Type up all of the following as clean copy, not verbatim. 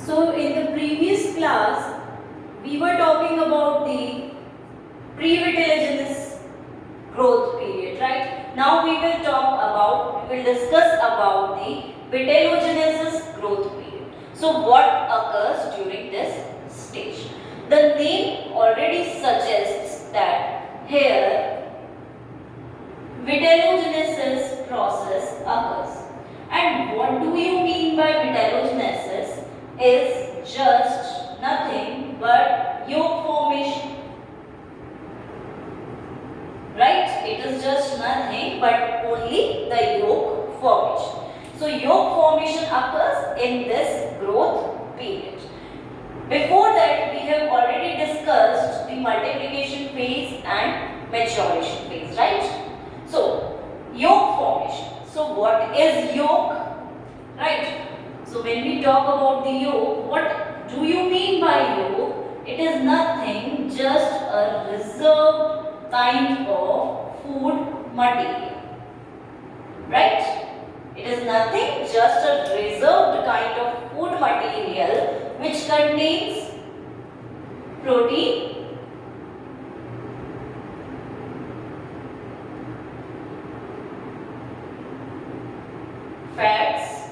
So in the previous class, we were talking about the pre-vitellogenesis growth period, right? Now we will discuss about the vitellogenesis growth period. So what occurs during this stage? The name already suggests that here vitellogenesis process occurs. And what do you mean by vitellogenesis? Is just nothing but yolk formation. Right? It is just nothing but only the yolk formation. So yolk formation occurs in this growth period. Before that, we have already discussed the multiplication phase and maturation phase, right? So, yolk formation. So, what is yolk? Right? So, when we talk about the yolk, what do you mean by yolk? It is nothing, just a reserved kind of food material. Right? It is nothing, just a reserved kind of food material which contains protein, fats,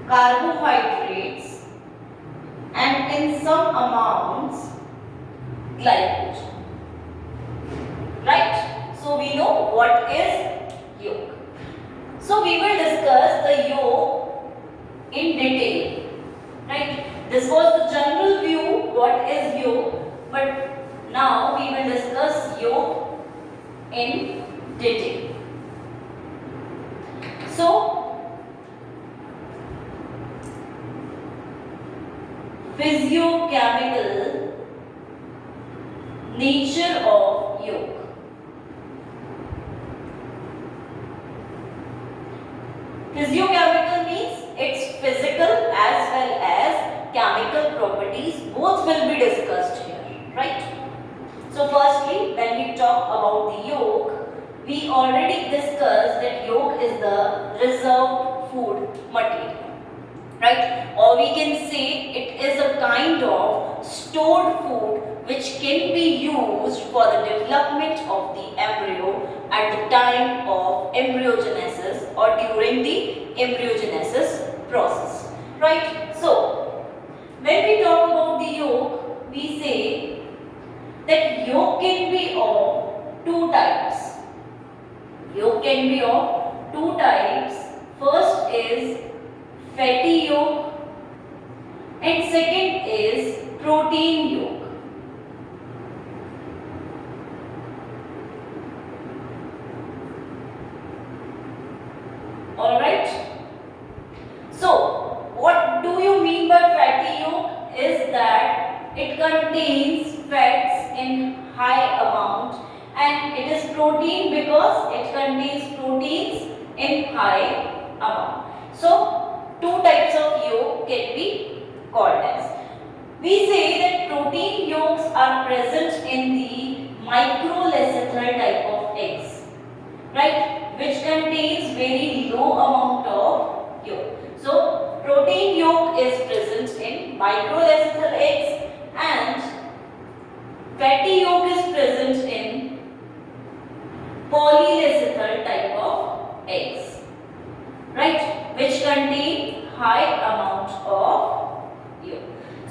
carbohydrates, and in some amounts glycogen. Right? So we know what is yolk. So we will discuss the yolk in detail. Right? This was the general view what is yolk, but now we will discuss yolk in detail. So, physiochemical nature of yolk. Physiochemical means its physical as well as chemical properties, both will be discussed here, right? So firstly, when we talk about the yolk, we already discussed that yolk is the reserved food material, right? Or we can say it is a kind of stored food which can be used for the development of the embryo at the time of embryogenesis or during the embryogenesis process, right? So, when we talk about the yolk, we say that yolk can be of two types. Yolk can be of two types. First is fatty yolk and second is protein yolk. Alright. So, what do you mean by fatty yolk? Is that it contains fats in high amount and it is protein because it contains proteins in high amount. So, two types of yolk can be called as. We say that protein yolks are present in the microlecithal type of eggs, right, which contains very low amount of yolk. So, protein yolk is present in microlecithal eggs and fatty yolk is present in polylecithal type of eggs, right, which contain high amount of yolk.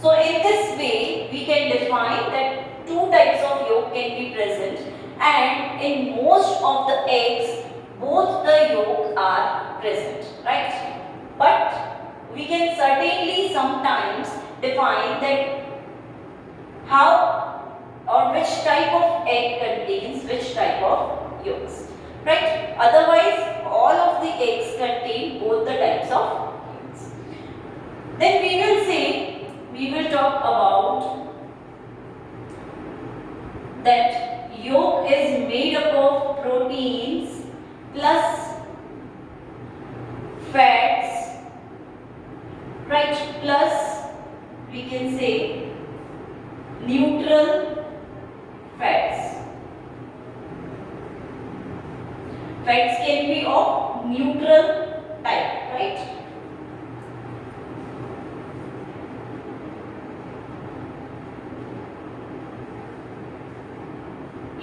So in this way we can define that two types of yolk can be present, and in most of the eggs both the yolk are present, right? But we can certainly sometimes define that how or which type of egg contains which type of yolks, right? Otherwise, all of the eggs contain both the types of yolks. Then we will talk about that yolk is made up of proteins plus fats, right, plus we can say neutral fats. Fats can be of neutral type, right?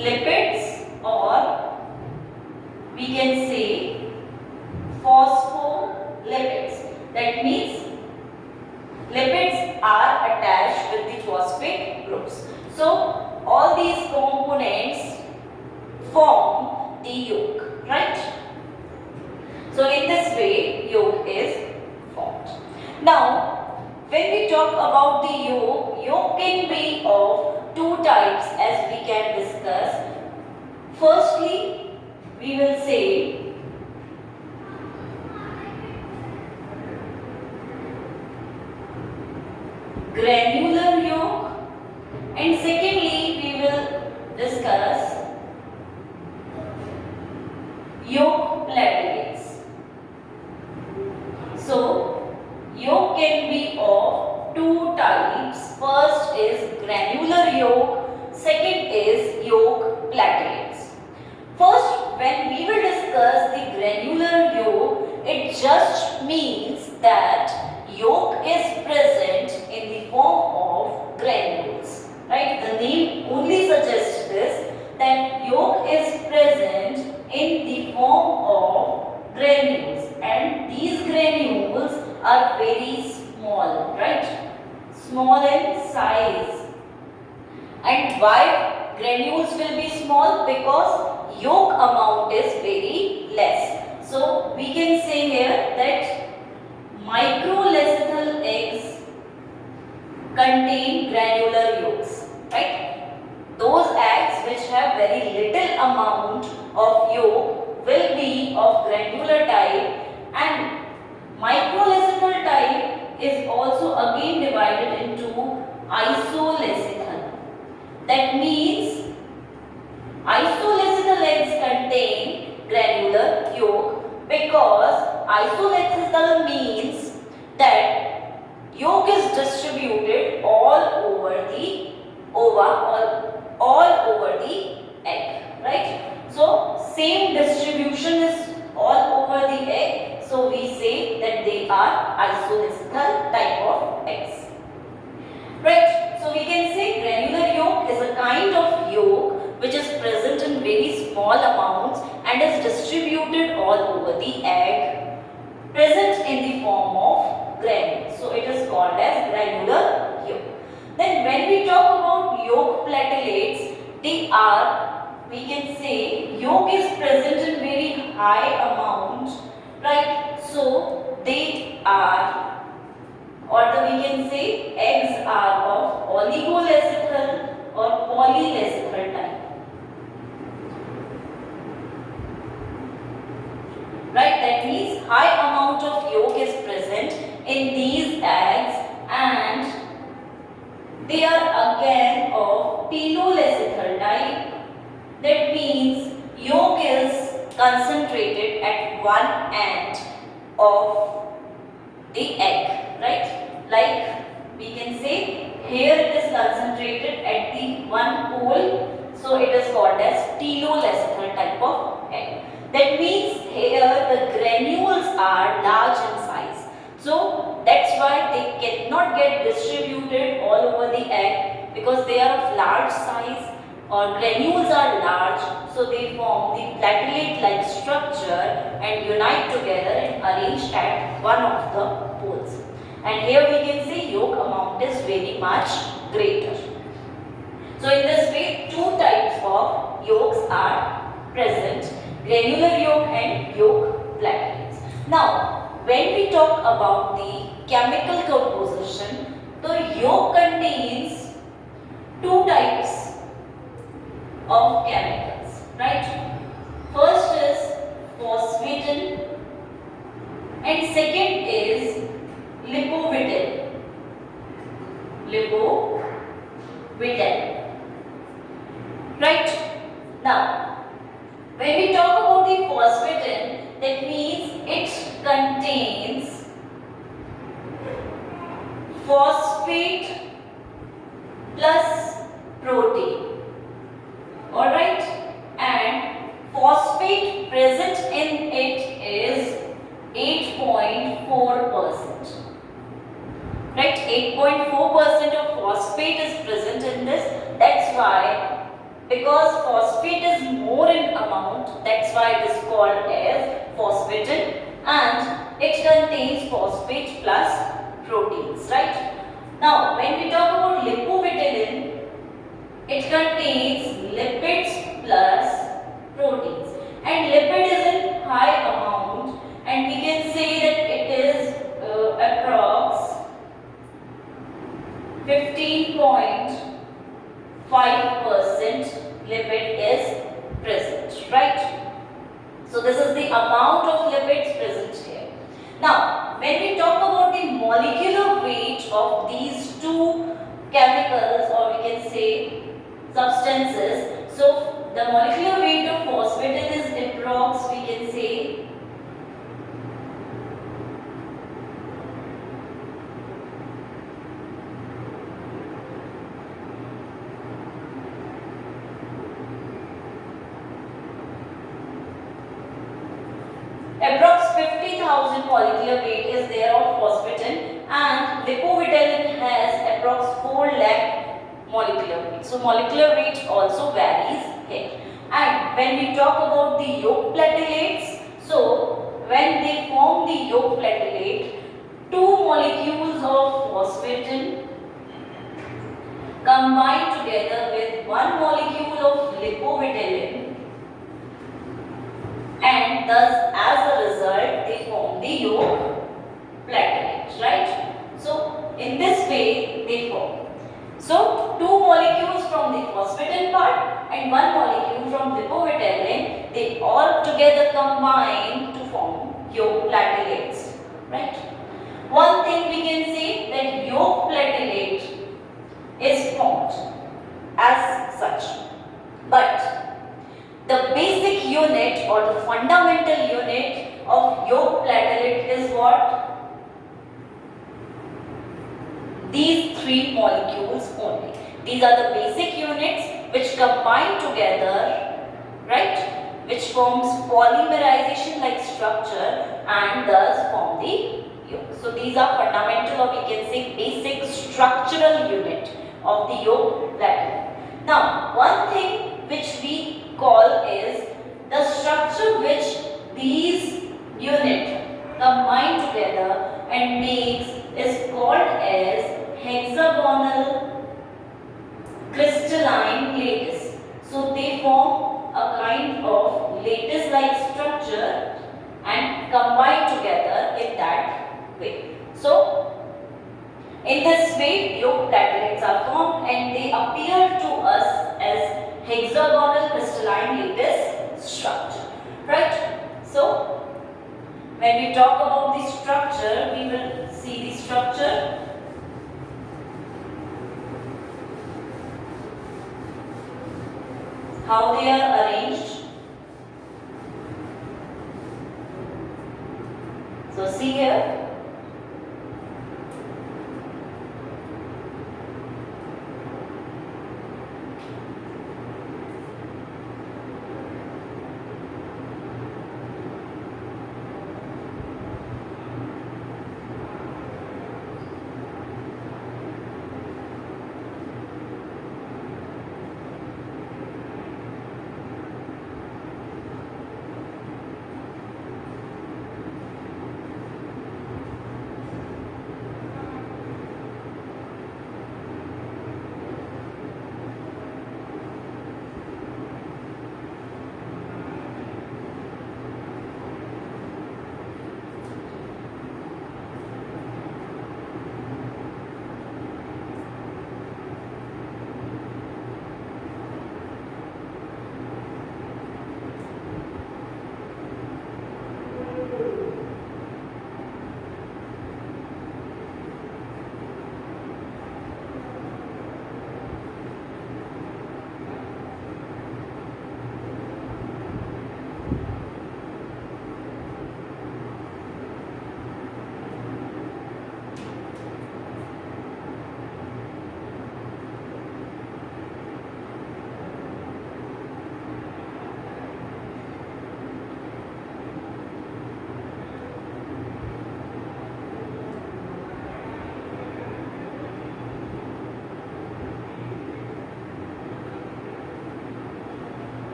lipids, or we can say phospholipids. That means lipids are attached with the phosphate groups. So all these components form the yolk, right? So in this way yolk is formed. Now when we talk about the yolk can be of two types, as we can discuss. Firstly, we will say granular yolk, and secondly we will discuss yolk platelets. So yolk can be of two types. First is granular yolk, second is yolk platelets. First, when we will discuss the granular yolk, it just means that yolk is present in the form of granules, right? The name only suggests this, that yolk is present in the form of granules, and these granules are very small, right? Small in size. And why granules will be small? Because yolk amount is very less. So we can say here that microlecithal eggs contain granular yolks, right? Those eggs which have very little amount of yolk will be of granular type, and microlecithal type is also again divided into isolecithal. That means isolecithal eggs contain granular yolk, because isolecithal means that yolk is distributed all over the ova, all over the egg, right? So same distribution is all over the egg, so we say that they are isolecithal type of eggs, right? So we can say granular yolk is a kind of yolk which is present in very small amounts and is distributed all over the egg, present in the form of granules. So it is called as granular yolk. Then when we talk about yolk platelets, they are, we can say, yolk is present in very high amount, right? So they are, or we can say eggs are of oligolecithal or polylecithal type, right? That means high amount of yolk is present in these eggs, and they are again of pilolecithal type. That means yolk is concentrated at one end of the egg, right? Like we can say here it is concentrated at the one pole, so it is called as telolecithal type of egg. That means here the granules are large in size, so that's why they cannot get distributed all over the egg, because they are of large size, or granules are large, so they form the platelet-like structure and unite together and arrange at one of the poles. And here we can see yolk amount is very much greater. So in this way, two types of yolks are present, granular yolk and yolk platelets. Now, when we talk about the chemical composition, the yolk contains two types of chemicals, right? First is phosphatin and second is lipovitin. Right? Now, when we talk about the phosphatin, that means it contains phosphate plus protein. Alright? And phosphate present in it is 8.4%. Right? 8.4% of phosphate is present in this. That's why because phosphate is more in amount, that's why it is called as phosphatin, and it contains phosphate plus proteins, right? Now, when we talk about lipovitamin, it contains lipids plus proteins, and lipid is in high amount, and we can say that it is approx 15.5% lipid is present, right? So this is the amount of lipids present here. Now, when we talk about the molecular weight of these two chemicals, or we can say substances, so the molecular weight of phosphatin is approx, we can say, approx 50,000 molecular weight is there of phosphatin, and lipovitamin has approx 4 lakh molecular weight. So molecular weight also varies here. And when we talk about the yolk platelets, so when they form the yolk platelet, two molecules of phosphatin combine together with one molecule of lipovitamin, and thus as a result they form the yolk platelet, right? So in this way they form. So two molecules from the phosphatin part and one molecule from lipovitamin, they all together combine to form yolk platelets, right? One thing we can say that yolk platelet is formed as such, but the basic unit or the fundamental unit of yolk platelet is what? These three molecules only. These are the basic units which combine together, right? Which forms polymerization like structure and thus form the yolk. So these are fundamental, or we can say basic structural unit of the yolk platelet. Now, one thing which we call is the structure which these units combine together and makes is called as hexagonal crystalline lattice. So they form a kind of lattice-like structure and combine together in that way. So in this way, yolk platelets are formed and they appear to us as hexagonal crystalline lattice structure, right? So when we talk about the structure, we will see the structure. How they are arranged. So see here.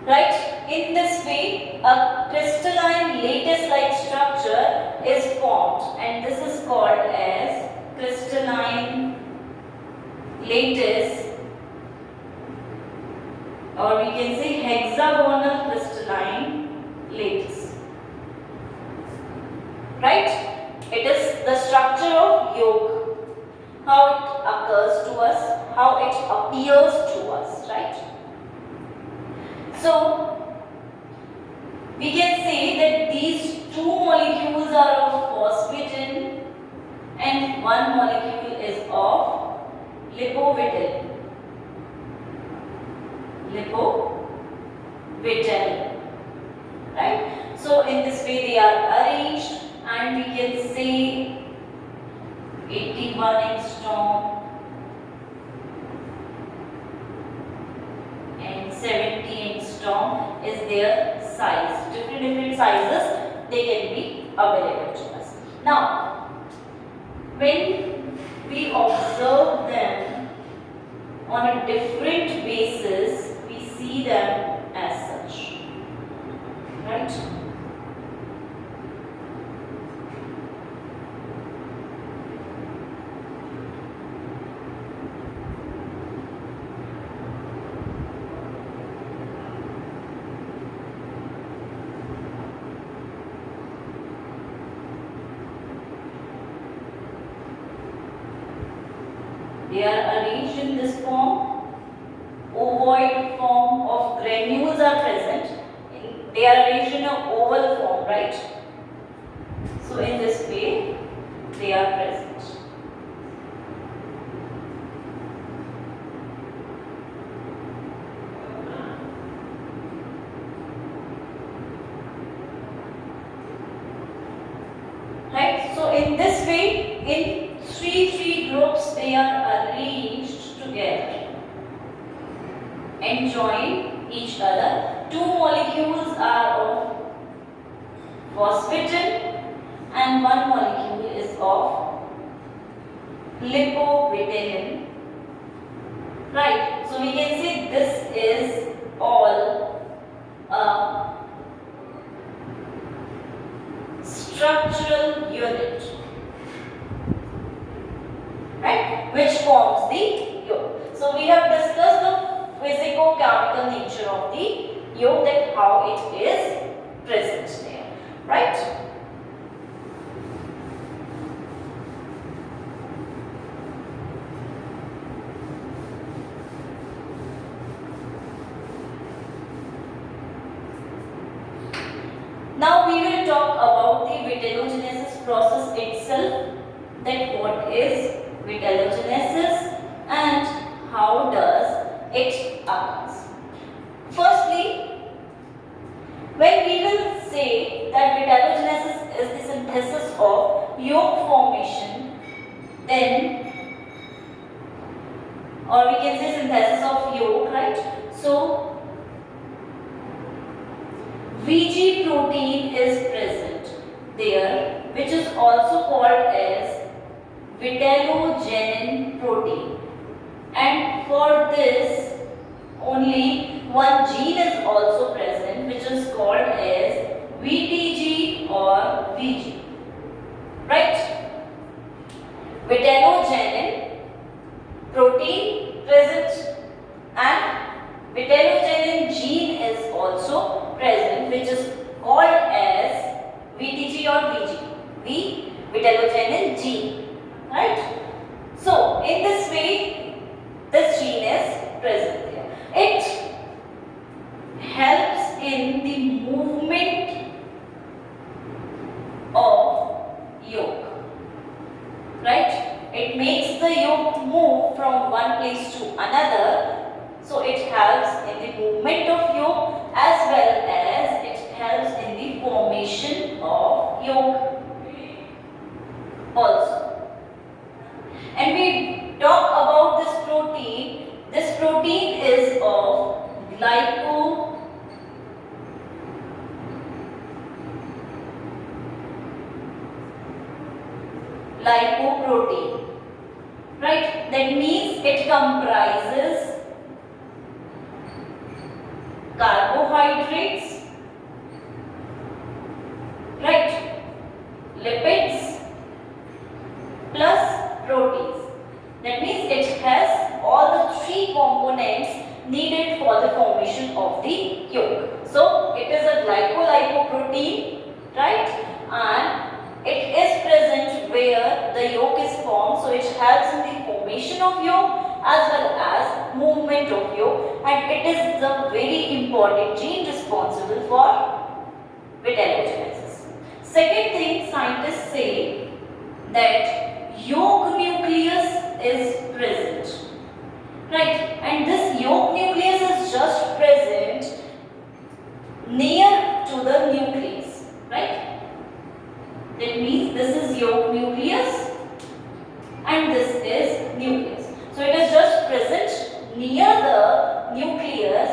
right? In this way, a crystalline lattice-like structure is formed, and this is called as crystalline lattice, or we can say hexagonal crystalline lattice, right? It is the structure of yolk, how it occurs to us, how it appears to us, right? So we can say that these two molecules are of phosphatin and one molecule is of lipovital. Right? So in this way they are arranged, and we can say 81 angstrom and 70 angstrom is their size. Different sizes they can be available to us. Now, when we observe them on a different basis, we see them as such, right? They are arranged in this form. Ovoid form of granules are present. They are arranged in an oval form, right? So in this way, they are present. Right? So in this way, in three groups, they are arranged together and join each other. Two molecules are of phosphatin and one molecule is of lipovitin. Right? So we can say this is all a structural unit, right, which forms the yolk. So we have discussed the physico-chemical nature of the yolk, that how it is present there, right? Now we will talk about the vitellogenesis process itself, that what is vitellogenesis and how does it occurs. Firstly, when we will say that vitellogenesis is the synthesis of yolk formation, then, or we can say synthesis of yolk, right? So Vg protein is present there, which is also called as vitellogenin protein, and for this only one gene is also present, which is called as VTG or Vg, right? Vitellogenin protein present and vitellogenin gene is also present, which is called as VTG or Vg, vitellogenin gene, right? So in this way, this gene is present there. It helps in the movement of yolk, right? It makes the yolk move from one place to another. So it helps in the movement of yolk as well as it helps in the formation of yolk also. And we talk about this protein. This protein is of lipoprotein, right? That means it comprises carbohydrates carbohydrates, right, lipids plus proteins. That means it has all the three components needed for the formation of the yolk. So it is a glycolipoprotein, right, and it is present where the yolk is formed. So it helps in the formation of yolk as well as movement of yolk, and it is the very important gene responsible for vitellogenesis. Second thing, scientists say that yolk nucleus is present, right, and this yolk nucleus is just present near to the nucleus, right. That means this is yolk nucleus and this is nucleus. So it is just present near the nucleus,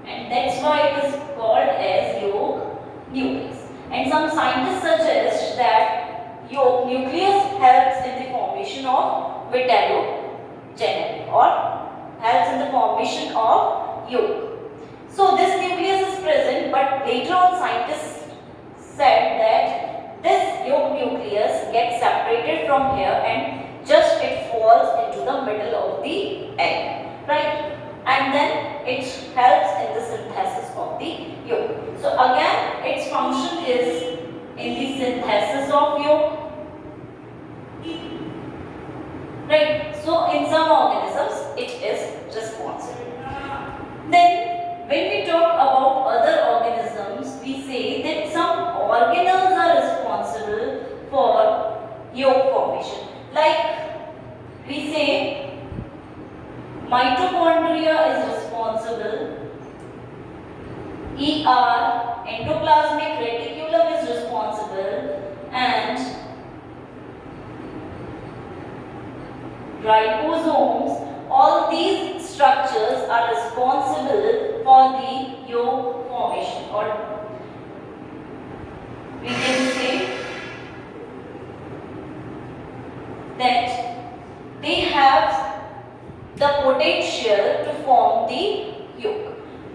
and that's why it is called as yolk nucleus. And some scientists suggest that yolk nucleus helps in the formation of vitellogenesis or helps in the formation of yolk. So this nucleus is present, but later on scientists said that this yolk nucleus gets separated from here and just it falls into the middle of the egg, right? And then it helps in the synthesis of the yolk. So again, its function is in the synthesis of yolk, right? So in some organisms, it is responsible. Then when we talk about other organisms, we say that some organelles are responsible for yolk formation. Like we say mitochondria is responsible, endoplasmic reticulum is responsible, and ribosomes, all these structures are responsible for the yolk formation, or we can say that they have the potential to form the yolk.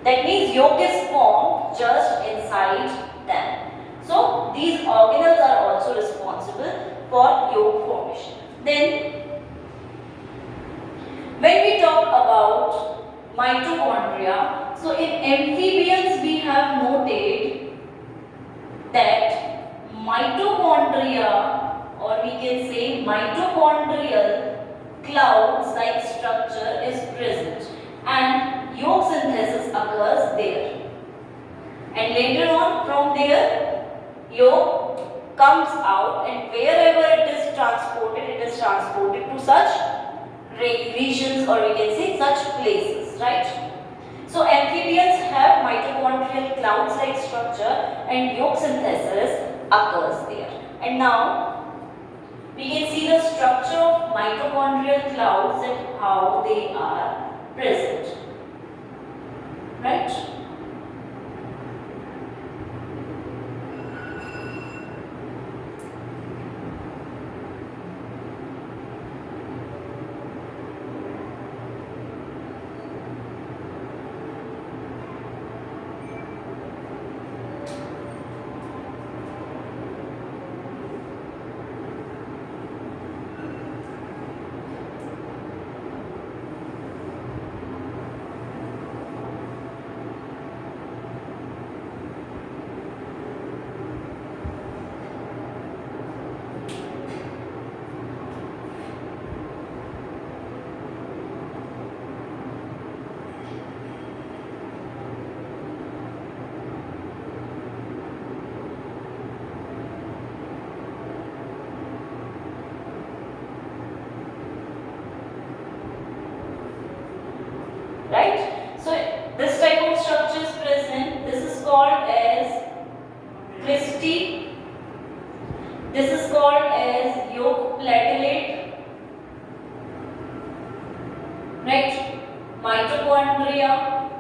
That means yolk is formed just inside them. So these organelles are also responsible for yolk formation. Then when we talk about mitochondria, so in amphibians we have noted that mitochondria, or we can say mitochondrial clouds like structure is present and yolk synthesis occurs there, and later on from there yolk comes out, and wherever it is transported to such regions, or we can say such places, right? So amphibians have mitochondrial clouds like structure and yolk synthesis occurs there. And now we can see the structure of mitochondrial clouds and how they are present, right? Right? So this type of structure is present. This is called as cristae. This is called as yolk platelet. Right? Mitochondria.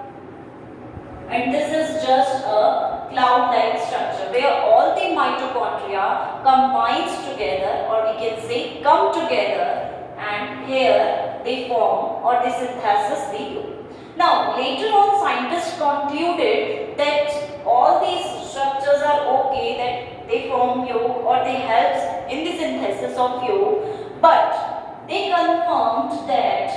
And this is just a cloud-like structure where all the mitochondria combines together, or we can say come together, and here they form or they synthesis the yolk. Now, later on, scientists concluded that all these structures are okay, that they form yolk or they help in the synthesis of yolk, but they confirmed that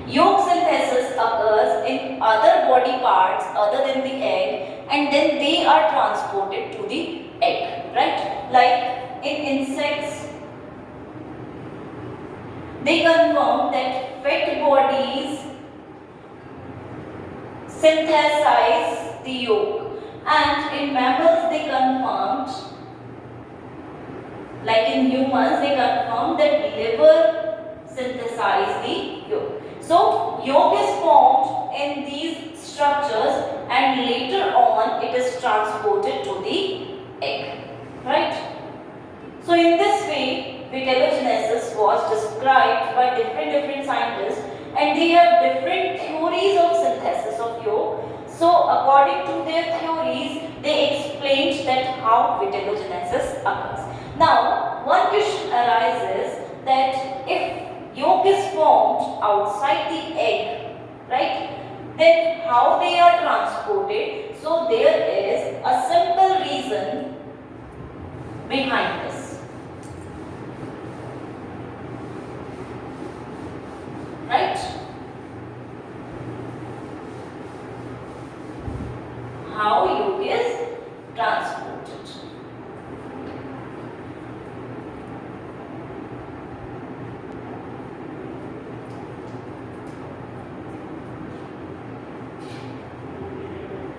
yolk synthesis occurs in other body parts other than the egg, and then they are transported to the egg, right? Like in insects, they confirm that fat bodies synthesize the yolk, and in mammals they confirmed, like in humans, they confirmed that liver synthesize the yolk. So, yolk is formed in these structures and later on it is transported to the egg, right? So, in this way, vitellogenesis was described by different scientists, and they have different theories of synthesis of yolk. So, according to their theories, they explained that how vitellogenesis occurs. Now, one question arises that if yolk is formed outside the egg, right, then how they are transported? So, there is a simple reason behind this, right? How yolk is transported.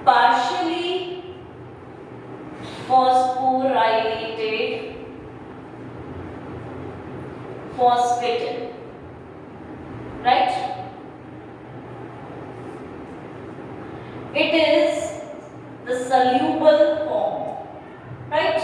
Partially phosphorylated phosphatin, right? It is the soluble form, right?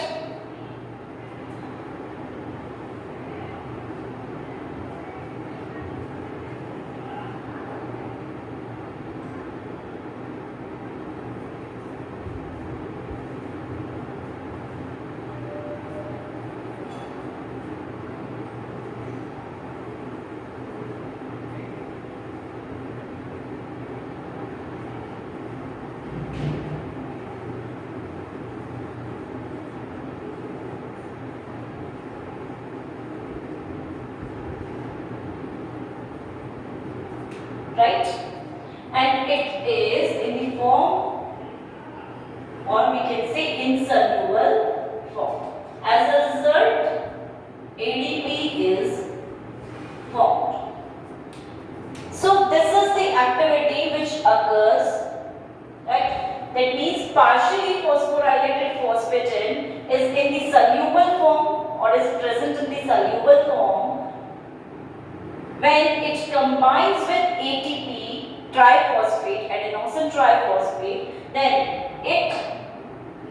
Right? And it is in the form, or we can say insoluble form. As a result, ADP is formed. So this is the activity which occurs, right? That means partially phosphorylated phosphatin is in the soluble form or is present in the soluble form. When it combines with ATP triphosphate, adenosine triphosphate, then it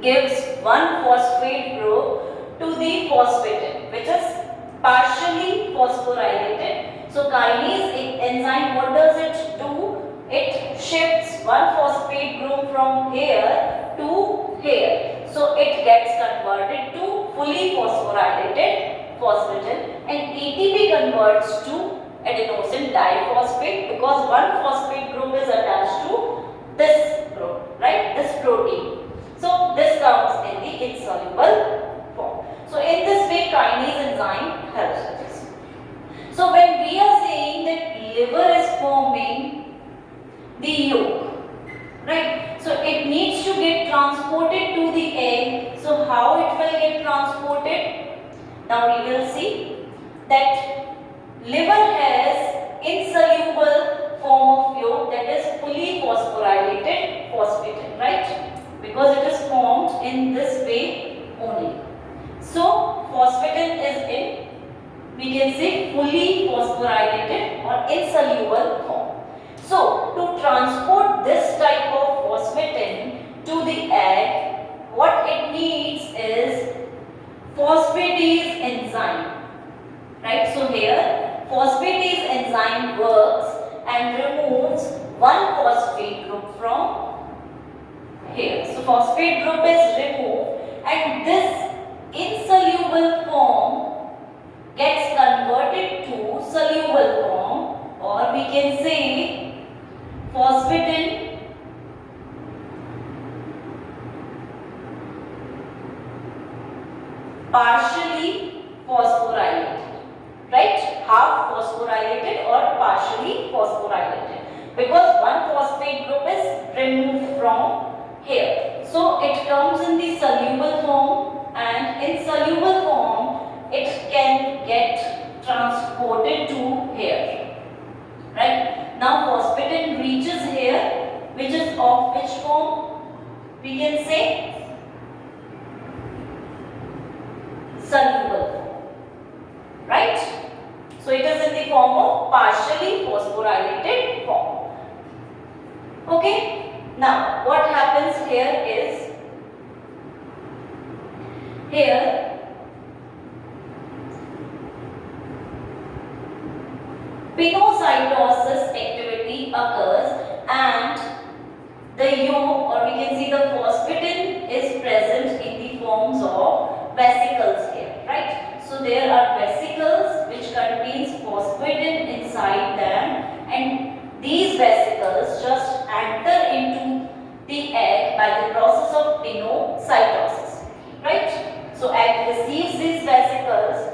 gives one phosphate group to the phosphatin, which is partially phosphorylated. So kinase enzyme, what does it do? It shifts one phosphate group from here to here. So it gets converted to fully phosphorylated phosphatin, and ATP converts to adenosine diphosphate because one phosphate group is attached to this group, right? This protein. So this comes in the insoluble form. So in this way, kinase enzyme helps with this. So when we are saying that liver is forming the yolk, right? So it needs to get transported to the egg. So how it will get transported? Now we will see that liver has insoluble form of yolk, that is fully phosphorylated phosphatin, right? Because it is formed in this way only. So phosphatin is in, we can say, fully phosphorylated or insoluble form. So to transport this type of phosphatin to the egg, what it needs is phosphatase enzyme, right? So here phosphatase enzyme works and removes one phosphate group from here. So phosphate group is removed and this insoluble form gets converted to soluble form, or we can say phosphatin, partially phosphorylated, right? Half phosphorylated or partially phosphorylated, because one phosphate group is removed from here. So it comes in the soluble form, and in soluble form it can get transported to here, right? Now phosphatin reaches here, which is of which form? We can say soluble form, right? So it is in the form of partially phosphorylated form. Okay, now what happens here is, here pinocytosis activity occurs, and the yolk, or we can see the phosphatin, is present in the forms of vesicles here, right? So there are vesicles which contains phosphatin inside them, and these vesicles just enter into the egg by the process of pinocytosis, right? So egg receives these vesicles,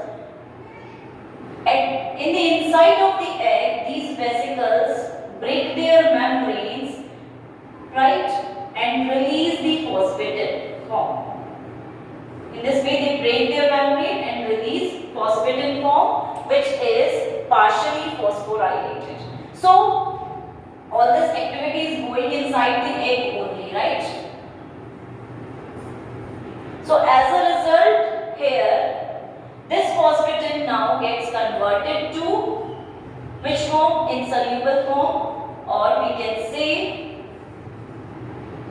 and in the inside of the egg, these vesicles break their membranes, right, and release the phosphatin form. In this way they break their membrane and release phosphatin form, which is partially phosphorylated. So all this activity is going inside the egg only, right? So as a result here, this phosphatin now gets converted to which form? Insoluble form, or we can say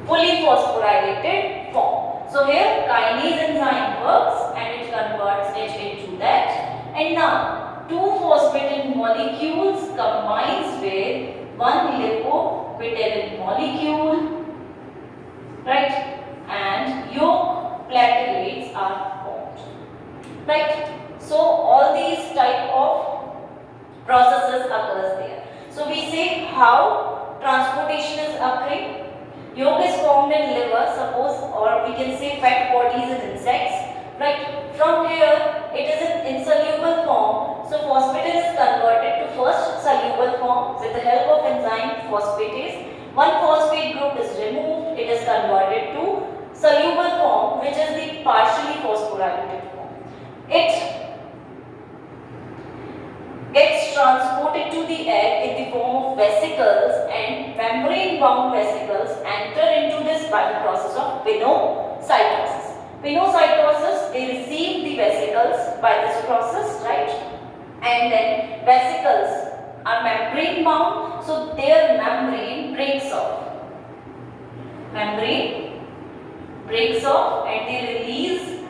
fully phosphorylated form. So here kinase enzyme works and it converts it into that. And now two phosphatin molecules combines with one lipoptyrin molecule, right? And yolk platelets are formed, right? So all these type of processes occurs there. So we say how transportation is occurring. Yolk is formed in liver, suppose, or we can say fat bodies in insects, right? From here it is in insoluble form, so phosphatin is converted to first soluble form with the help of enzyme phosphatase. One phosphate group is removed, it is converted to soluble form, which is the partially phosphorylated form. It gets transported to the egg in the form of vesicles, and membrane bound vesicles enter into this by the process of pinocytosis. Pinocytosis, they receive the vesicles by this process, right? And then vesicles are membrane bound, so their membrane breaks off. Membrane breaks off and they release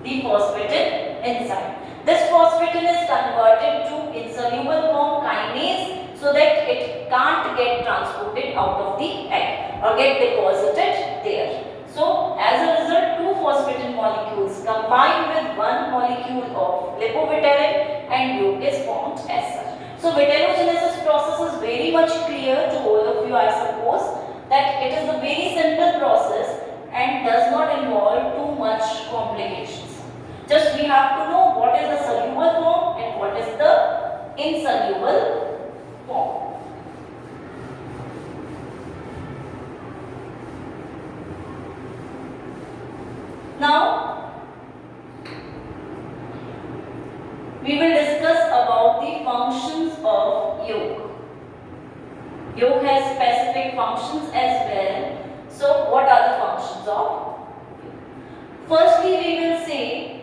the phosphatin inside. This phosphatin is converted to insoluble form kinase, so that it can't get transported out of the egg or get deposited there. So as a result, two phosphatin molecules combine with one molecule of lipoptyrin and yolk is formed as such. So vitellogenesis process is very much clear to all of you, I suppose, that it is a very simple process and does not involve too much complications. Just we have to know what is the soluble form and what is the insoluble form. Now we will discuss about the functions of yolk. Yolk has specific functions as well. So what are the functions of? Firstly, we will say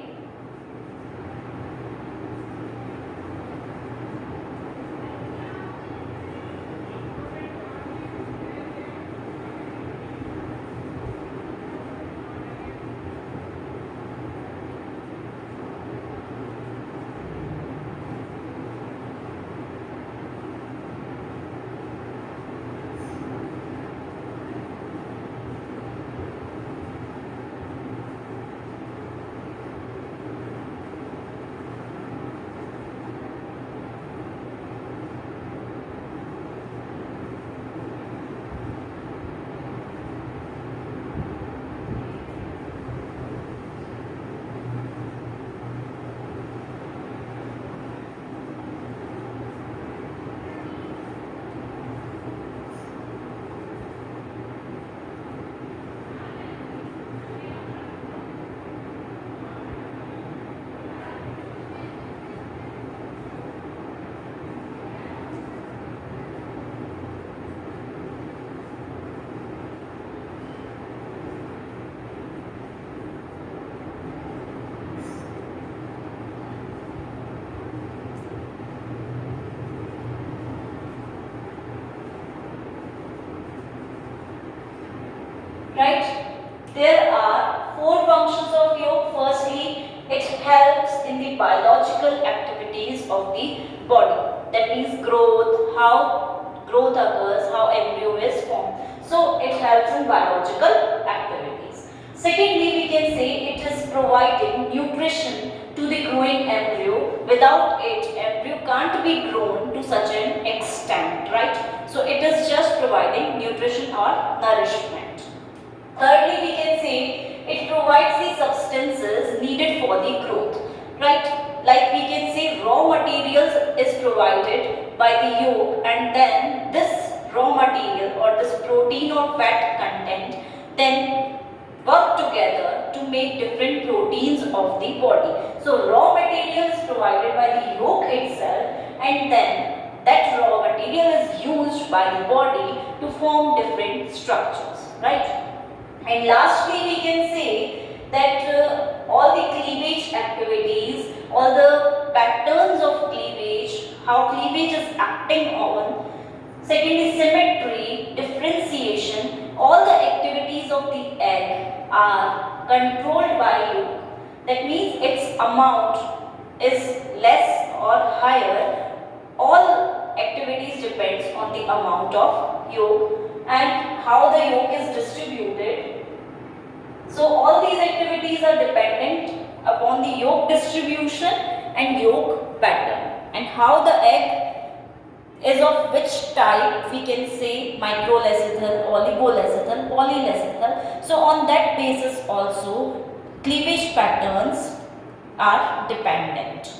There are four functions of yolk. Firstly, it helps in the biological activities of the body. That means growth, how growth occurs, how embryo is formed. So it helps in biological activities. Secondly, we can say it is providing nutrition to the growing embryo. Without it, embryo can't be grown to such an extent, right? So it is just providing nutrition or nourishment. Thirdly, we can say it provides the substances needed for the growth, right? Like we can say raw materials is provided by the yolk, and then this raw material or this protein or fat content then work together to make different proteins of the body. So raw material is provided by the yolk itself, and then that raw material is used by the body to form different structures, right? And lastly, we can say that all the cleavage activities, all the patterns of cleavage, how cleavage is acting on, secondly symmetry, differentiation, all the activities of the egg are controlled by yolk. That means its amount is less or higher. All activities depends on the amount of yolk and how the yolk is distributed. So all these activities are dependent upon the yolk distribution and yolk pattern, and how the egg is of which type. We can say microlecithal, oligolecithal, polylecithal. So on that basis also cleavage patterns are dependent.